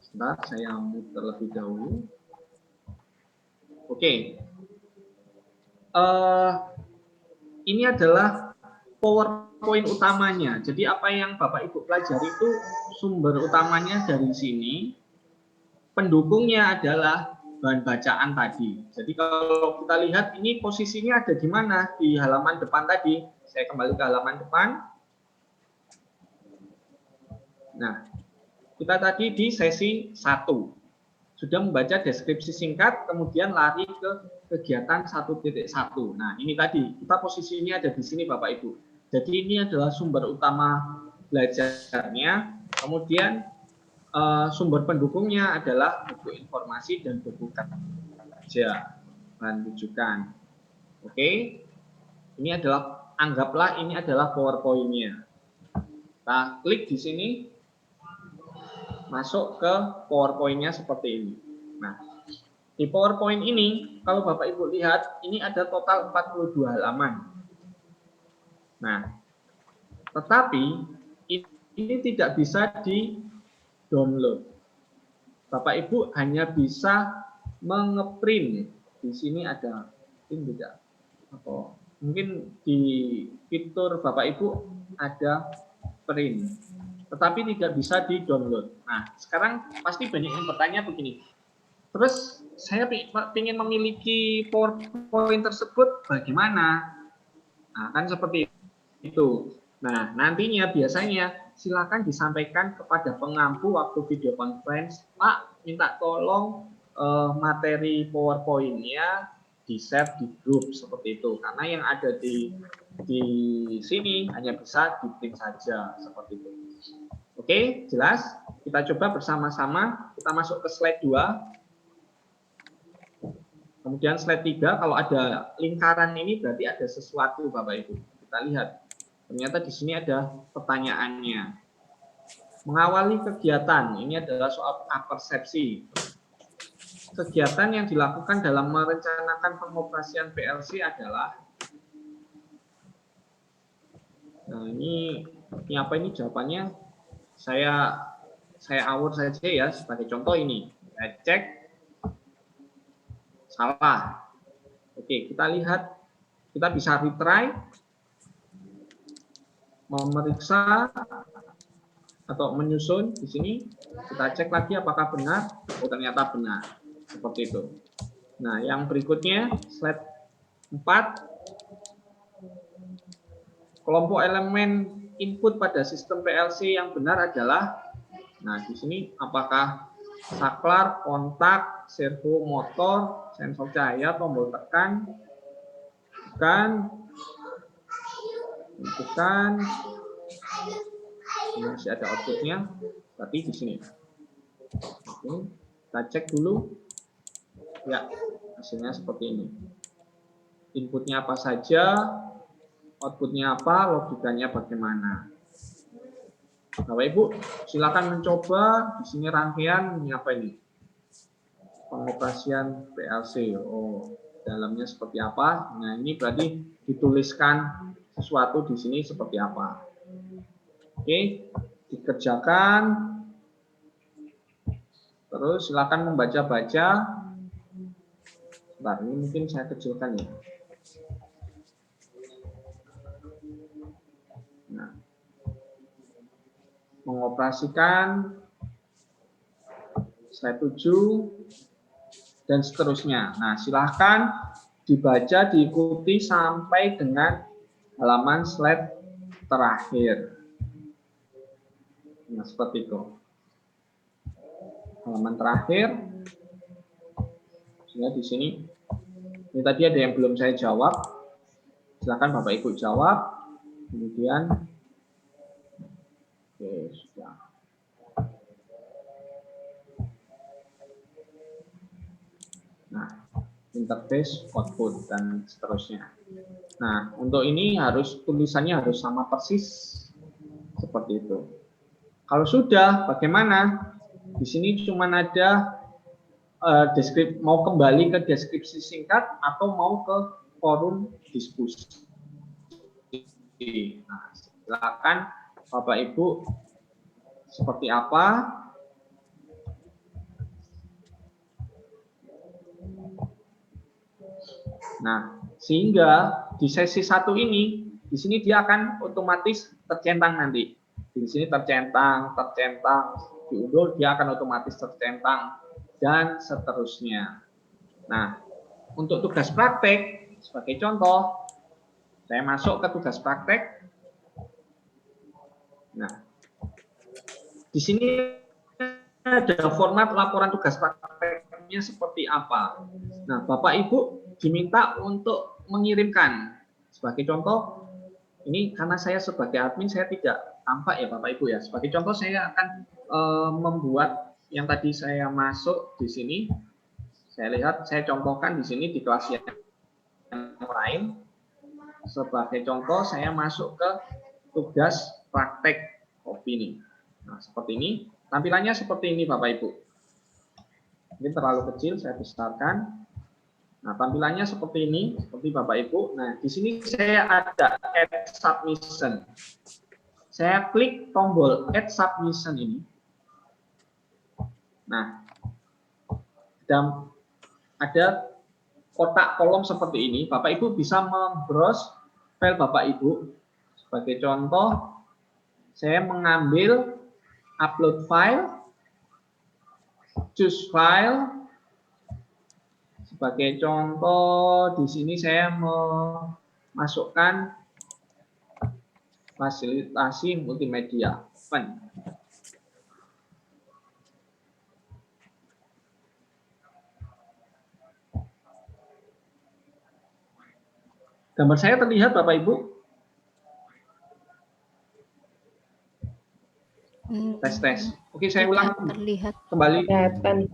S1: Sebentar, saya mute terlebih dahulu. Oke. Ini adalah PowerPoint utamanya. Jadi apa yang Bapak Ibu pelajari itu sumber utamanya dari sini. Pendukungnya adalah bahan bacaan tadi. Jadi kalau kita lihat ini posisinya ada di mana? Di halaman depan tadi. Saya kembali ke halaman depan. Nah, kita tadi di sesi 1. Sudah membaca deskripsi singkat, kemudian lari ke kegiatan 1.1. Nah, ini tadi, kita posisinya ada di sini Bapak Ibu. Jadi ini adalah sumber utama belajarnya. Kemudian sumber pendukungnya adalah buku informasi dan buku kerja, bahan rujukan. Oke, ini adalah, anggaplah ini adalah PowerPoint-nya. Kita klik di sini, masuk ke PowerPoint-nya seperti ini. Nah, di PowerPoint ini, kalau Bapak Ibu lihat, ini ada total 42 halaman. Nah, tetapi ini tidak bisa di-download. Bapak Ibu hanya bisa mengeprint. Di sini ada, ini tidak, apa? Mungkin di fitur Bapak Ibu ada print, tetapi tidak bisa di-download. Nah, sekarang pasti banyak yang bertanya begini. Terus saya ingin memiliki PowerPoint tersebut bagaimana? Nah, kan seperti itu. Nah, nantinya biasanya silakan disampaikan kepada pengampu waktu video conference, Pak, minta tolong materi PowerPoint-nya di-share di grup seperti itu. Karena yang ada di sini hanya bisa di-print saja seperti itu. Oke, jelas? Kita coba bersama-sama. Kita masuk ke slide 2. Kemudian slide 3, kalau ada lingkaran ini berarti ada sesuatu Bapak Ibu. Kita lihat. Ternyata di sini ada pertanyaannya. Mengawali kegiatan, ini adalah soal persepsi. Kegiatan yang dilakukan dalam merencanakan pengoperasian PLC adalah, nah ini apa ini jawabannya? Saya awur saja ya, sebagai contoh ini. Saya cek, salah. Oke, kita lihat, kita bisa retry, memeriksa atau menyusun di sini. Kita cek lagi apakah benar. Oh, ternyata benar. Seperti itu. Nah, yang berikutnya slide 4. Kelompok elemen input pada sistem PLC yang benar adalah, nah di sini apakah saklar, kontak, servo motor, sensor cahaya, tombol tekan, bukan, ini masih ada outputnya, tapi di sini. Oke, kita cek dulu. Ya, hasilnya seperti ini. Inputnya apa saja, outputnya apa, logikanya bagaimana. Bapak Ibu, silakan mencoba. Di sini rangkaian ini apa ini? Pengoperasian PLC. Oh, dalamnya seperti apa? Nah, ini berarti dituliskan sesuatu di sini seperti apa. Oke, dikerjakan. Terus silakan membaca-baca. Bentar, ini mungkin saya kecilkan ya. Nah, mengoperasikan slide 7 dan seterusnya. Nah, silahkan dibaca, diikuti sampai dengan halaman slide terakhir. Nah, seperti itu. Halaman terakhir. Sehingga di sini, ini tadi ada yang belum saya jawab. Silakan Bapak Ibu jawab. Kemudian, oke, sudah. Nah, interface, output, dan seterusnya. Nah, untuk ini tulisannya harus sama persis seperti itu. Kalau sudah, bagaimana? Di sini cuma ada mau kembali ke deskripsi singkat atau mau ke forum diskusi. Nah, silakan Bapak Ibu seperti apa? Nah, sehingga di sesi 1 ini, di sini dia akan otomatis tercentang nanti. Di sini tercentang, diunduh dia akan otomatis tercentang, dan seterusnya. Nah, untuk tugas praktek, sebagai contoh, saya masuk ke tugas praktek. Nah, di sini ada format laporan tugas prakteknya seperti apa. Nah, Bapak Ibu diminta untuk mengirimkan. Sebagai contoh, ini karena saya sebagai admin saya tidak tampak ya Bapak Ibu ya. Sebagai contoh saya akan membuat yang tadi saya masuk di sini. Saya lihat, saya contohkan di sini di kelas yang lain. Sebagai contoh saya masuk ke tugas praktek opini. Nah, seperti ini. Tampilannya seperti ini Bapak Ibu. Ini terlalu kecil, saya besarkan. Nah, tampilannya seperti ini, seperti Bapak Ibu. Nah, di sini saya ada Add Submission. Saya klik tombol Add Submission ini. Nah, dan ada kotak kolom seperti ini. Bapak Ibu bisa membrowse file Bapak Ibu. Sebagai contoh, saya mengambil upload file, choose file. Sebagai contoh, di sini saya memasukkan fasilitasi multimedia. Open. Gambar saya terlihat, Bapak Ibu? Tes. Oke, saya ulang
S4: terlihat
S1: kembali.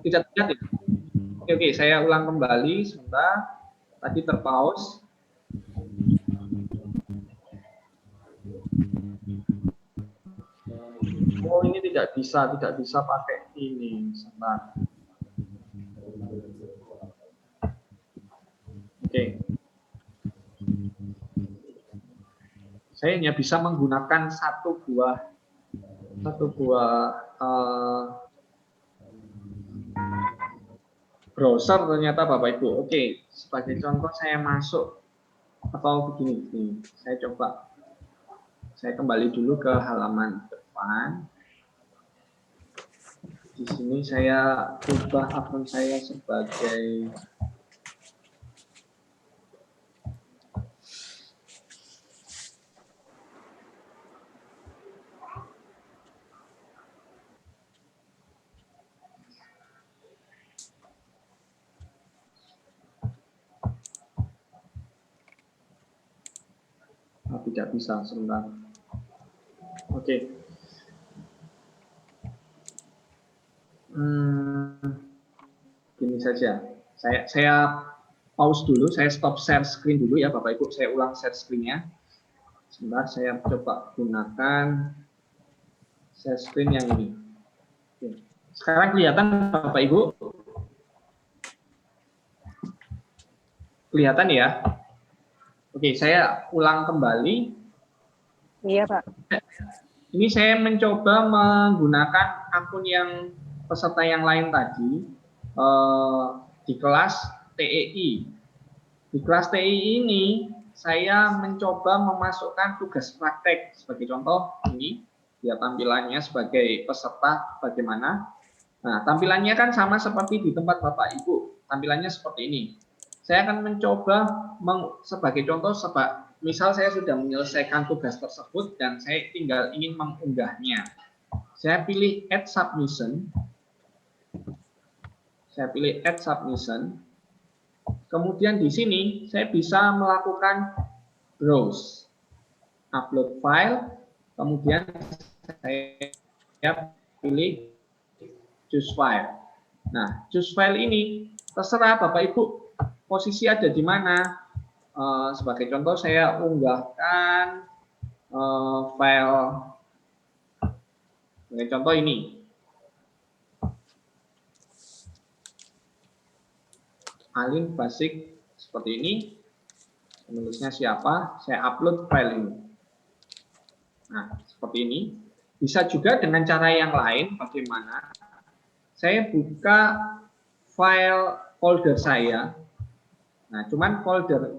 S1: Tidak terlihat ya? Oke, saya ulang kembali sebentar. Tadi terpause. Oh, ini tidak bisa pakai ini. Sebentar. Oke. Saya hanya bisa menggunakan satu buah browser ternyata Bapak Ibu. Oke, sebagai contoh saya masuk atau begini. Saya coba. Saya kembali dulu ke halaman depan. Di sini saya ubah akun saya sebagai tidak bisa sebentar. Oke. Gini saja. Saya pause dulu, saya stop share screen dulu ya Bapak Ibu. Saya ulang share screen-nya. Sebentar, saya coba gunakan share screen yang ini. Oke. Sekarang kelihatan Bapak Ibu? Kelihatan ya? Oke, saya ulang kembali.
S6: Iya, Pak.
S1: Ini saya mencoba menggunakan akun yang peserta yang lain tadi di kelas TEI. Di kelas TEI ini saya mencoba memasukkan tugas praktek. Sebagai contoh ini, ya tampilannya sebagai peserta bagaimana. Nah, tampilannya kan sama seperti di tempat Bapak Ibu. Tampilannya seperti ini. Saya akan mencoba sebagai contoh, misal saya sudah menyelesaikan tugas tersebut dan saya tinggal ingin mengunggahnya. Saya pilih Add Submission. Kemudian di sini saya bisa melakukan browse, upload file, kemudian saya pilih choose file. Nah, choose file ini terserah Bapak Ibu posisi ada di mana. Sebagai contoh saya unggahkan file, sebagai contoh ini. Alin basic seperti ini. Penulisnya siapa? Saya upload file ini. Nah, seperti ini. Bisa juga dengan cara yang lain, bagaimana? Saya buka file folder saya. Nah, cuman folder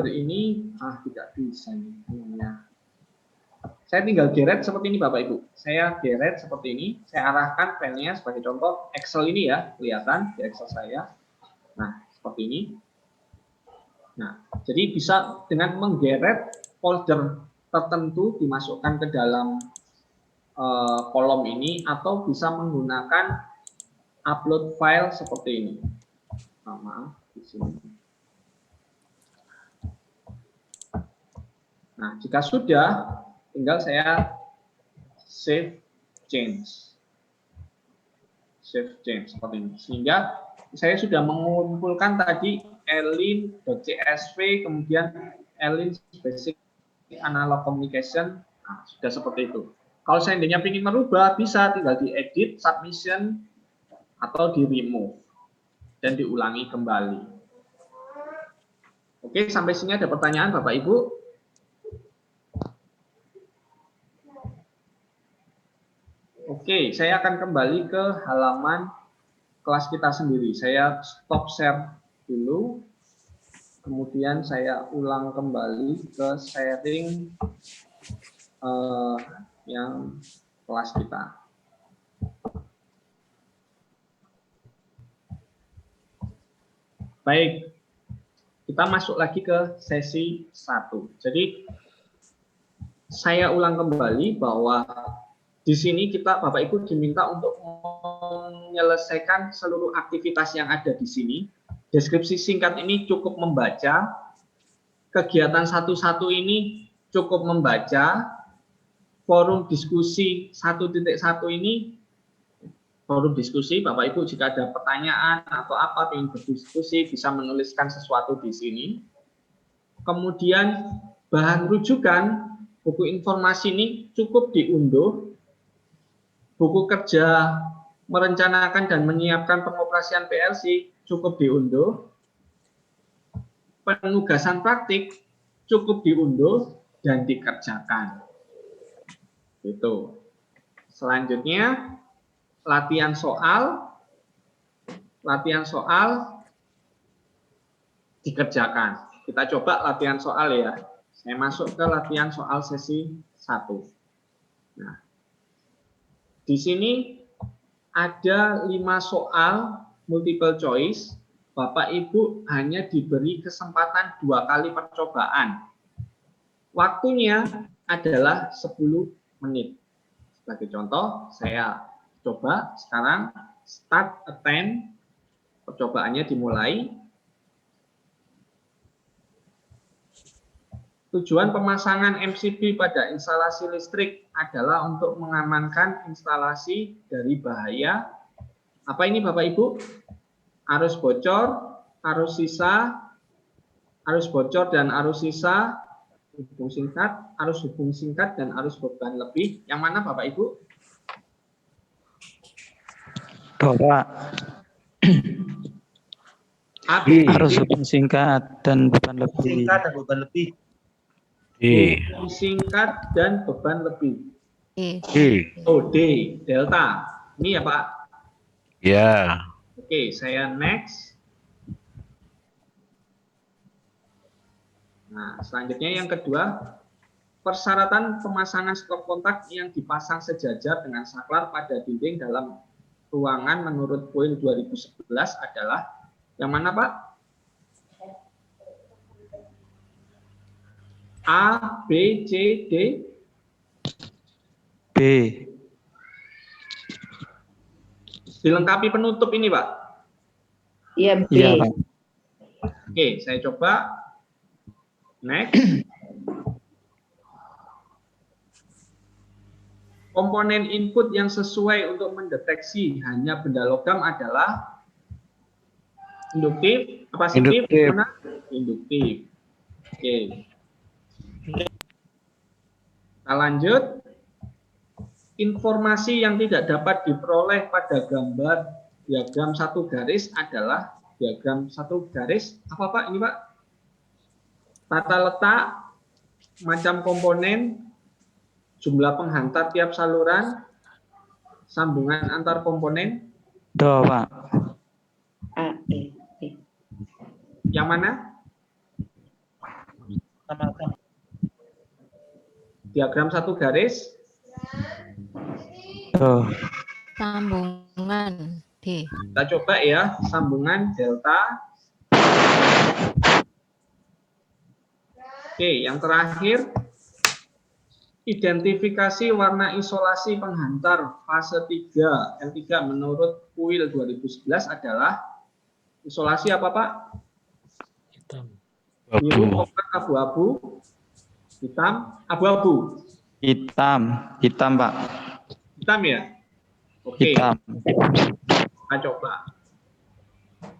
S1: ini tidak bisa nih. Saya tinggal geret seperti ini Bapak Ibu. Saya geret seperti ini, saya arahkan filenya sebagai contoh Excel ini ya, kelihatan di Excel saya. Nah, seperti ini. Nah, jadi bisa dengan menggeret folder tertentu dimasukkan ke dalam kolom ini, atau bisa menggunakan upload file seperti ini. Maaf, di sini. Nah, jika sudah, tinggal saya save change. Save change seperti ini. Sehingga saya sudah mengumpulkan tadi elin.csv, kemudian elin basic analog communication. Nah, sudah seperti itu. Kalau seandainya ingin merubah, bisa tinggal diedit, submission, atau di remove dan diulangi kembali. Oke, sampai sini ada pertanyaan Bapak Ibu? Oke, saya akan kembali ke halaman kelas kita sendiri. Saya stop share dulu, kemudian saya ulang kembali ke sharing yang kelas kita. Baik, kita masuk lagi ke sesi 1. Jadi, saya ulang kembali bahwa di sini kita Bapak Ibu diminta untuk menyelesaikan seluruh aktivitas yang ada di sini. Deskripsi singkat ini cukup membaca. Kegiatan 1.1 ini cukup membaca. Forum diskusi 1.1 ini, forum diskusi, Bapak Ibu jika ada pertanyaan atau apa ingin berdiskusi bisa menuliskan sesuatu di sini. Kemudian bahan rujukan buku informasi ini cukup diunduh. Buku kerja merencanakan dan menyiapkan pengoperasian PLC cukup diunduh. Penugasan praktik cukup diunduh dan dikerjakan. Itu. Selanjutnya latihan soal dikerjakan. Kita coba latihan soal ya. Saya masuk ke latihan soal sesi 1. Nah, di sini ada 5 soal multiple choice. Bapak Ibu hanya diberi kesempatan 2 kali percobaan. Waktunya adalah 10 menit. Sebagai contoh, saya coba sekarang start attempt. Percobaannya dimulai. Tujuan pemasangan MCB pada instalasi listrik adalah untuk mengamankan instalasi dari bahaya. Apa ini Bapak Ibu? Arus bocor, arus sisa, arus bocor dan arus sisa, hubung singkat, arus hubung singkat, dan arus beban lebih. Yang mana Bapak Ibu?
S7: Bapak. Arus hubung singkat dan beban lebih.
S8: Singkat dan beban lebih.
S1: Hubung singkat dan beban lebih. Oh, D, delta. Ini ya Pak?
S9: Ya.
S1: Oke, saya next. Nah, selanjutnya yang kedua, persyaratan pemasangan stop kontak yang dipasang sejajar dengan saklar pada dinding dalam ruangan menurut poin 2011 adalah yang mana Pak? A, B, C, D?
S7: B.
S1: Dilengkapi penutup ini Pak?
S2: Iya, B.
S7: Iya, Pak.
S1: Oke, saya coba. Next. Komponen input yang sesuai untuk mendeteksi hanya benda logam adalah induktif, kapasitif,
S9: Induktif.
S1: mana? Induktif. Oke. Kita lanjut. Informasi yang tidak dapat diperoleh pada gambar diagram satu garis adalah diagram satu garis. Apa Pak ini Pak? Tata letak, macam komponen, jumlah penghantar tiap saluran, sambungan antar komponen.
S7: Do, Pak.
S2: A, B, B.
S1: Yang mana? Diagram satu garis.
S7: Do.
S4: Sambungan D.
S1: Kita coba ya, sambungan delta. Oke, yang terakhir. Identifikasi warna isolasi penghantar fase 3 L3 menurut kuil 2011 adalah isolasi apa Pak?
S5: Hitam.
S1: Biru, coklat, abu-abu, hitam, abu-abu.
S7: Hitam, Pak.
S1: Hitam ya? Oke,
S7: Hitam.
S1: kita coba.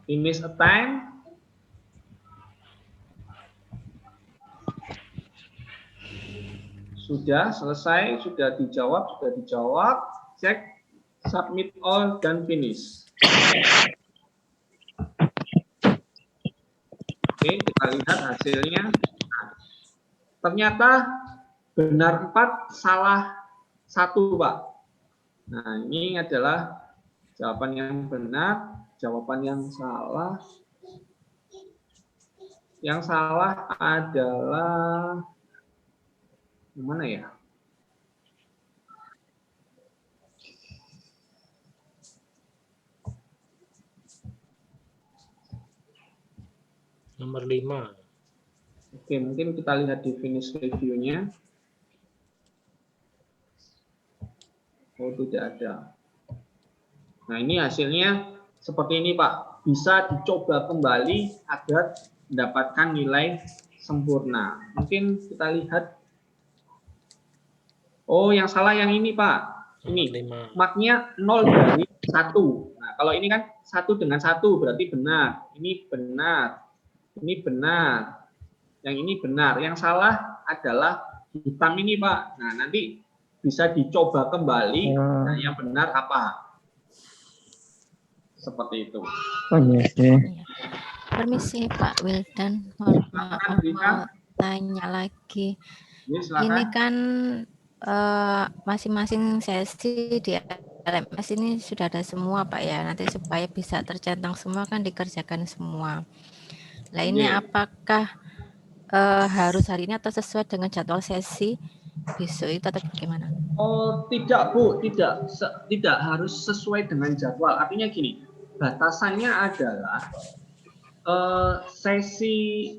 S1: Finish a time. Sudah selesai, sudah dijawab. Cek, submit all, dan finish. Oke, kita lihat hasilnya. Nah, ternyata benar 4, salah 1, Pak. Nah, ini adalah jawaban yang benar, jawaban yang salah. Yang salah adalah mana ya?
S5: Nomor 5.
S1: Oke, mungkin kita lihat di finish review-nya. Oh, tidak ada. Nah, ini hasilnya seperti ini, Pak. Bisa dicoba kembali agar mendapatkan nilai sempurna. Mungkin kita lihat. Oh, yang salah yang ini, Pak. Ini, marknya 0 dari 1. Nah, kalau ini kan 1 dengan 1 berarti benar. Ini benar. Ini benar. Yang ini benar. Yang salah adalah hitam ini, Pak. Nah, nanti bisa dicoba kembali. Nah, yang benar apa? Seperti itu.
S7: Oh, iya sih.
S4: Permisi Pak Wildan, mohon maaf mau tanya lagi. Ini kan masing-masing sesi di LMS ini sudah ada semua Pak ya. Nanti supaya bisa tercentang semua kan dikerjakan semua. Nah ini apakah harus hari ini atau sesuai dengan jadwal sesi besok itu atau bagaimana?
S1: Oh tidak Bu, tidak harus sesuai dengan jadwal. Artinya gini, batasannya adalah sesi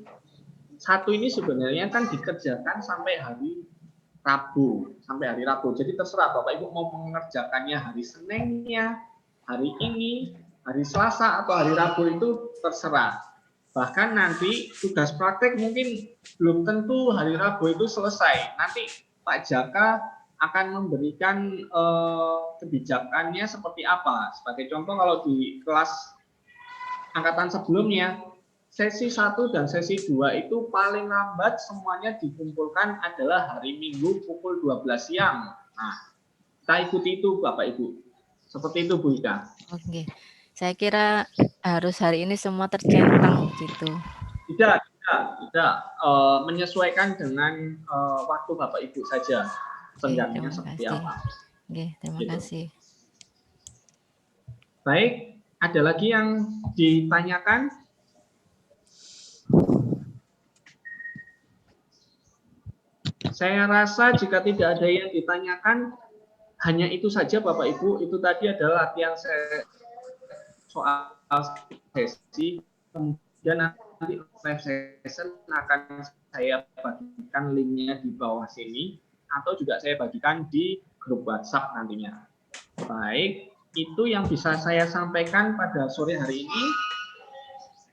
S1: 1 ini sebenarnya kan dikerjakan sampai hari Rabu, Jadi terserah Bapak Ibu mau mengerjakannya hari Seninnya, hari ini, hari Selasa atau hari Rabu itu terserah. Bahkan nanti tugas praktek mungkin belum tentu hari Rabu itu selesai. Nanti Pak Jaka akan memberikan kebijakannya seperti apa. Sebagai contoh kalau di kelas angkatan sebelumnya, sesi 1 dan sesi 2 itu paling lambat semuanya dikumpulkan adalah hari Minggu pukul 12 siang. Nah, kita ikuti itu Bapak Ibu. Seperti itu Bu Ika.
S4: Oke. Saya kira harus hari ini semua tercentang gitu.
S1: Tidak. Menyesuaikan dengan waktu Bapak Ibu saja. Senggangnya seperti apa.
S4: Oke, terima kasih.
S1: Baik, ada lagi yang ditanyakan? Saya rasa jika tidak ada yang ditanyakan, hanya itu saja Bapak Ibu. Itu tadi adalah latihan soal sesi. Kemudian nanti live session akan saya bagikan linknya di bawah sini. Atau juga saya bagikan di grup WhatsApp nantinya. Baik, itu yang bisa saya sampaikan pada sore hari ini.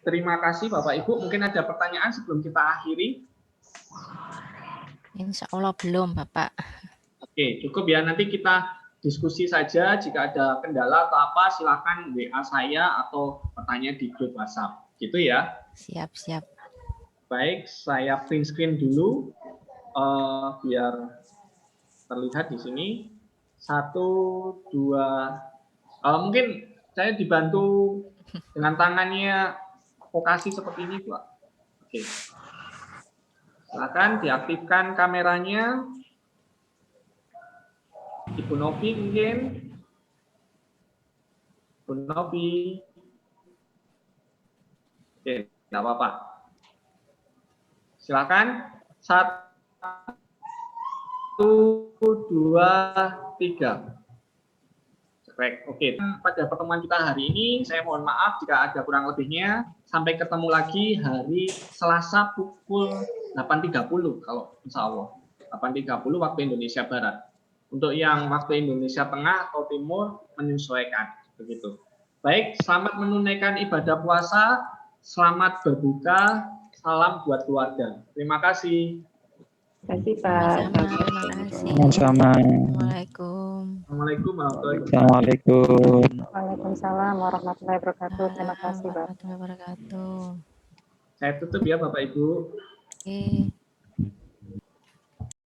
S1: Terima kasih Bapak Ibu. Mungkin ada pertanyaan sebelum kita akhiri.
S4: Insya Allah belum, Bapak.
S1: Oke, cukup ya. Nanti kita diskusi saja. Jika ada kendala atau apa, silakan WA saya atau bertanya di grup WhatsApp. Gitu ya.
S4: Siap, siap.
S1: Baik, saya print screen dulu biar terlihat di sini. 1, 2. Mungkin saya dibantu dengan tangannya vokasi seperti ini, Pak. Oke. Silakan diaktifkan kameranya. Ibu Novi mungkin. Ibu Novi. Oke, tidak apa-apa. Silakan. 1, 2, 3. Baik, oke. Pada pertemuan kita hari ini, saya mohon maaf jika ada kurang lebihnya. Sampai ketemu lagi hari Selasa pukul 8.30 kalau insya Allah. 8.30 waktu Indonesia Barat. Untuk yang waktu Indonesia Tengah atau Timur menyesuaikan. Begitu. Baik, selamat menunaikan ibadah puasa. Selamat berbuka. Salam buat keluarga. Terima kasih.
S2: Terima kasih, Pak.
S7: Sama-sama.
S4: Assalamualaikum.
S1: Assalamualaikum warahmatullahi wabarakatuh.
S7: Assalamualaikum.
S6: Waalaikumsalam warahmatullahi wabarakatuh. Terima kasih, Bapak.
S4: Warahmatullahi wabarakatuh.
S1: Saya tutup ya Bapak Ibu.
S4: Oke.